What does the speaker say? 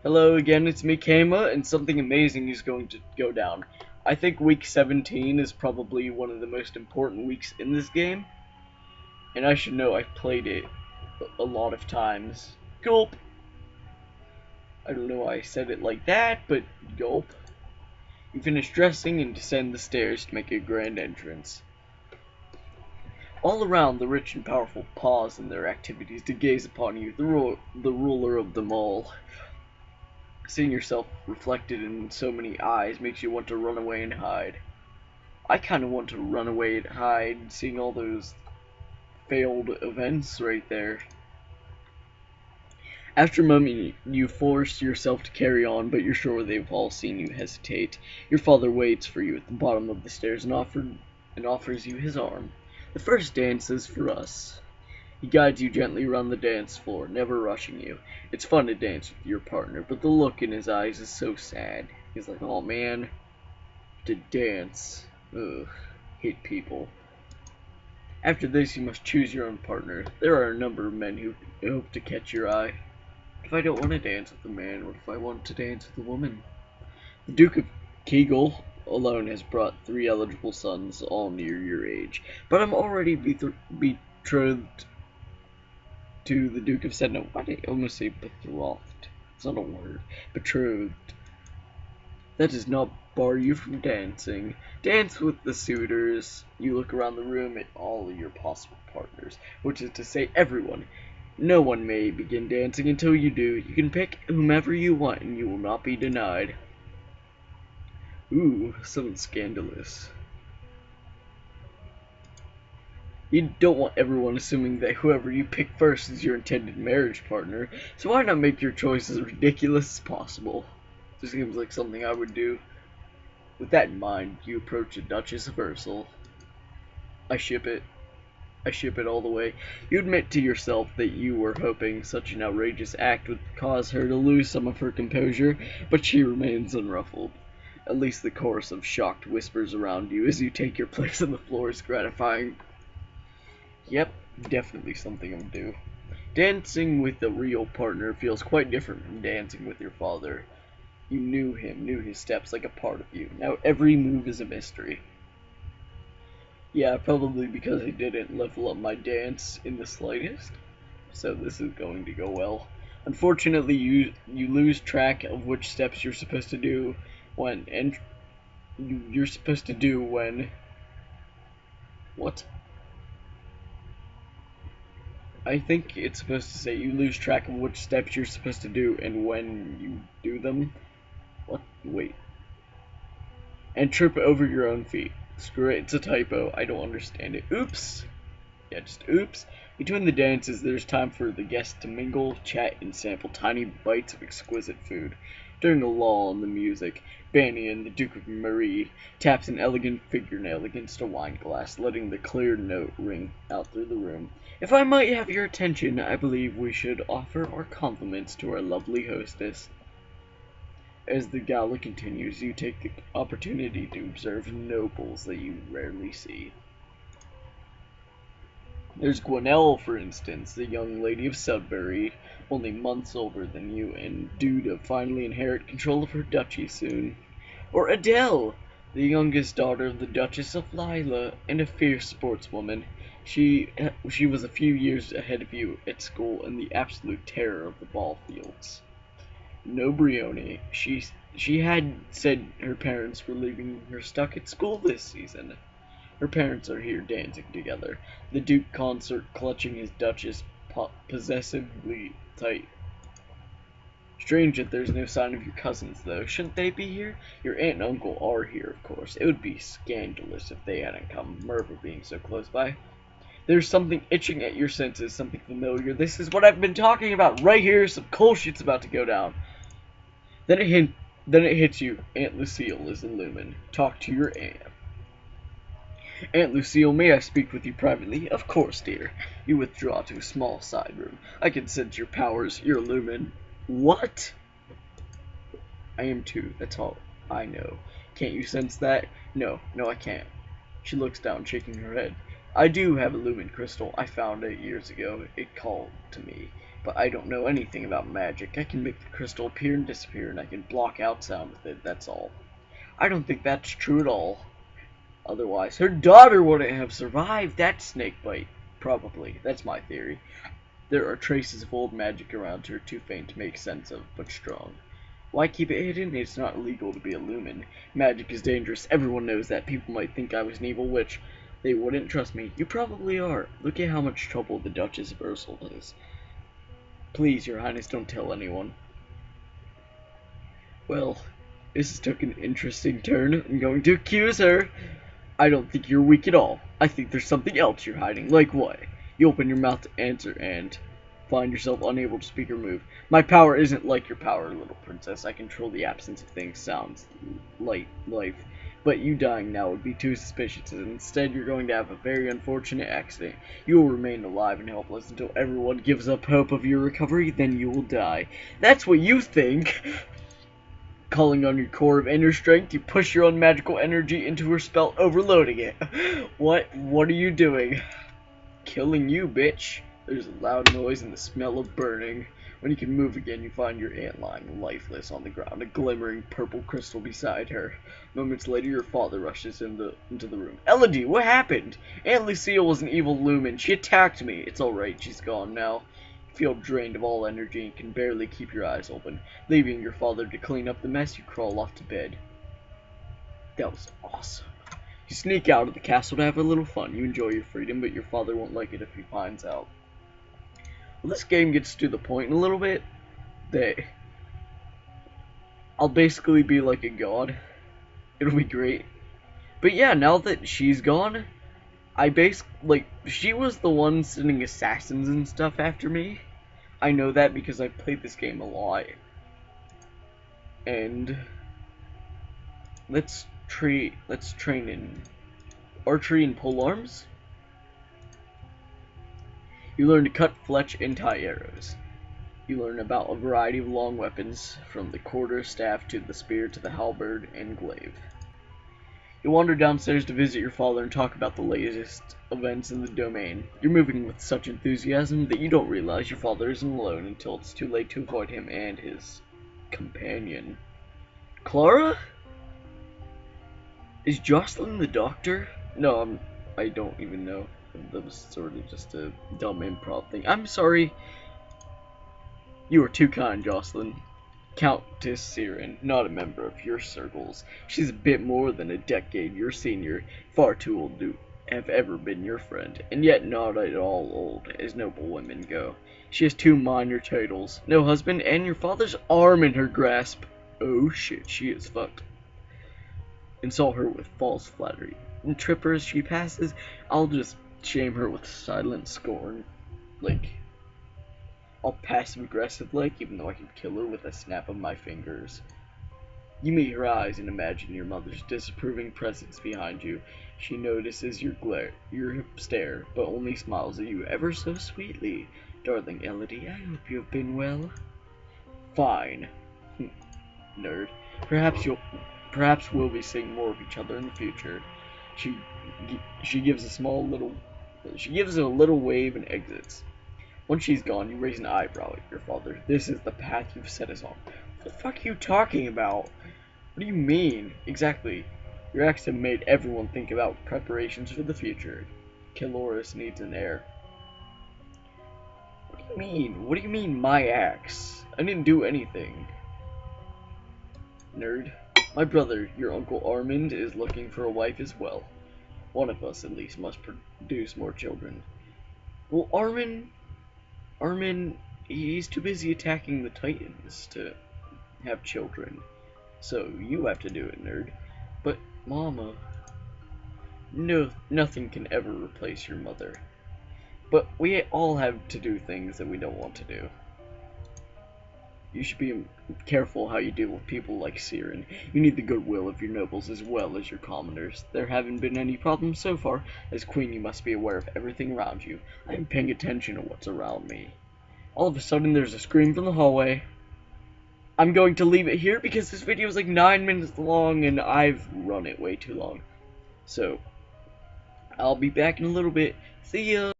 Hello again, it's me, Keima, and something amazing is going to go down. I think week 17 is probably one of the most important weeks in this game, and I should know I've played it a lot of times. Gulp! I don't know why I said it like that, but gulp. You finish dressing and descend the stairs to make a grand entrance. All around, the rich and powerful pause in their activities to gaze upon you, the ruler of them all. Seeing yourself reflected in so many eyes makes you want to run away and hide. I kind of want to run away and hide, seeing all those failed events right there. After a moment, you force yourself to carry on, but you're sure they've all seen you hesitate. Your father waits for you at the bottom of the stairs and offers you his arm. The first dance is for us. He guides you gently around the dance floor, never rushing you. It's fun to dance with your partner, but the look in his eyes is so sad. He's like, oh man, to dance. Ugh, hate people. After this, you must choose your own partner. There are a number of men who hope to catch your eye. If I don't want to dance with a man, what if I want to dance with a woman? The Duke of Kegel alone has brought 3 eligible sons, all near your age. But I'm already betrothed to the Duke of Senna. Why did I almost say betrothed? It's not a word. Betrothed. That does not bar you from dancing. Dance with the suitors. You look around the room at all of your possible partners, which is to say everyone. No one may begin dancing until you do. You can pick whomever you want and you will not be denied. Ooh, something scandalous. You don't want everyone assuming that whoever you pick first is your intended marriage partner, so why not make your choice as ridiculous as possible? This seems like something I would do. With that in mind, you approach the Duchess of Ursel. I ship it. I ship it all the way. You admit to yourself that you were hoping such an outrageous act would cause her to lose some of her composure, but she remains unruffled. At least the chorus of shocked whispers around you as you take your place on the floor is gratifying. Yep, definitely something I'll do. Dancing with a real partner feels quite different from dancing with your father. You knew him, knew his steps like a part of you. Now every move is a mystery. Yeah, probably because I didn't level up my dance in the slightest. So this is going to go well. Unfortunately, you lose track of which steps you're supposed to do when, and you're supposed to do when... What? I think it's supposed to say you lose track of which steps you're supposed to do and when you do them. What? Wait. And trip over your own feet. Screw it, it's a typo. I don't understand it. Oops. Yeah, just oops. Between the dances, there's time for the guests to mingle, chat, and sample tiny bites of exquisite food. During a lull in the music, Banian, the Duke of Marie, taps an elegant fingernail against a wine glass, letting the clear note ring out through the room. If I might have your attention, I believe we should offer our compliments to our lovely hostess. As the gala continues, you take the opportunity to observe nobles that you rarely see. There's Gwenelle, for instance, the young lady of Sudbury, only months older than you, and due to finally inherit control of her duchy soon. Or Adele, the youngest daughter of the Duchess of Lila, and a fierce sportswoman. She was a few years ahead of you at school and the absolute terror of the ball fields. No Brioni. She had said her parents were leaving her stuck at school this season. Her parents are here dancing together, the Duke consort clutching his Duchess possessively tight. Strange that there's no sign of your cousins, though. Shouldn't they be here? Your aunt and uncle are here, of course. It would be scandalous if they hadn't come, Merva being so close by. There's something itching at your senses, something familiar. This is what I've been talking about right here. Some cool shit's about to go down. Then it hits you. Aunt Lucille is a lumen. Talk to your aunt. Aunt Lucille, may I speak with you privately? Of course, dear. You withdraw to a small side room. I can sense your powers. You're a lumen. What? I am too. That's all I know. Can't you sense that? No, I can't. She looks down, shaking her head. I do have a lumen crystal. I found it years ago. It called to me. but I don't know anything about magic. I can make the crystal appear and disappear, and I can block out sound with it, that's all. I don't think that's true at all. Otherwise, her daughter wouldn't have survived that snake bite. Probably. That's my theory. There are traces of old magic around her, too faint to make sense of, but strong. Why keep it hidden? It's not illegal to be a lumen. Magic is dangerous. Everyone knows that. People might think I was an evil witch. They wouldn't trust me. You probably are. Look at how much trouble the Duchess of Ursula is. Please, Your Highness, don't tell anyone. Well, this has took an interesting turn. I'm going to accuse her. I don't think you're weak at all. I think there's something else you're hiding. Like what? You open your mouth to answer and find yourself unable to speak or move. My power isn't like your power, little princess. I control the absence of things, sounds, light, life. But you dying now would be too suspicious, and instead you're going to have a very unfortunate accident. You will remain alive and helpless until everyone gives up hope of your recovery, then you will die. That's what you think! Calling on your core of inner strength, you push your own magical energy into her spell, overloading it. What are you doing? Killing you, bitch. There's a loud noise and the smell of burning. When you can move again, you find your aunt lying lifeless on the ground, a glimmering purple crystal beside her. Moments later, your father rushes into the room. Elodie, what happened? Aunt Lucille was an evil lumen. She attacked me. It's alright, she's gone now. You feel drained of all energy and can barely keep your eyes open. Leaving your father to clean up the mess, you crawl off to bed. That was awesome. You sneak out of the castle to have a little fun. You enjoy your freedom, but your father won't like it if he finds out. Well, this game gets to the point in a little bit that I'll basically be like a god. It'll be great. But yeah, now that she's gone, she was the one sending assassins and stuff after me. I know that because I've played this game a lot. And let's train in archery and polearms. You learn to cut, fletch, and tie arrows. You learn about a variety of long weapons, from the quarterstaff to the spear to the halberd and glaive. You wander downstairs to visit your father and talk about the latest events in the domain. You're moving with such enthusiasm that you don't realize your father isn't alone until it's too late to avoid him and his companion. Clara? Is Jocelyn the doctor? No, I don't even know. That was sort of just a dumb improv thing. I'm sorry. You are too kind, Jocelyn. Countess Siren, not a member of your circles. She's a bit more than a decade your senior, far too old to have ever been your friend, and yet not at all old, as noble women go. She has 2 minor titles, no husband, and your father's arm in her grasp. Oh shit, she is fucked. Insult her with false flattery, and trip her as she passes. I'll just shame her with silent scorn. All passive-aggressive even though I can kill her with a snap of my fingers. You meet her eyes and imagine your mother's disapproving presence behind you. She notices your stare, but only smiles at you ever so sweetly. Darling Elodie, I hope you have been well. Fine. Nerd. Perhaps we'll be seeing more of each other in the future. She gives a little wave and exits. Once she's gone, you raise an eyebrow at your father. This is the path you've set us on. What the fuck are you talking about? What do you mean? Exactly. Your acts have made everyone think about preparations for the future. Keloris needs an heir. What do you mean? What do you mean, my acts? I didn't do anything. Nerd. My brother, your Uncle Armand, is looking for a wife as well. One of us, at least, must produce more children. Well, Armin, he's too busy attacking the Titans to have children. So you have to do it, nerd. But, Mama... No, nothing can ever replace your mother. But we all have to do things that we don't want to do. You should be careful how you deal with people like Siren. You need the goodwill of your nobles as well as your commoners. There haven't been any problems so far. As queen, you must be aware of everything around you. I am paying attention to what's around me. All of a sudden, there's a scream from the hallway. I'm going to leave it here because this video is like 9 minutes long and I've run it way too long. So, I'll be back in a little bit. See ya!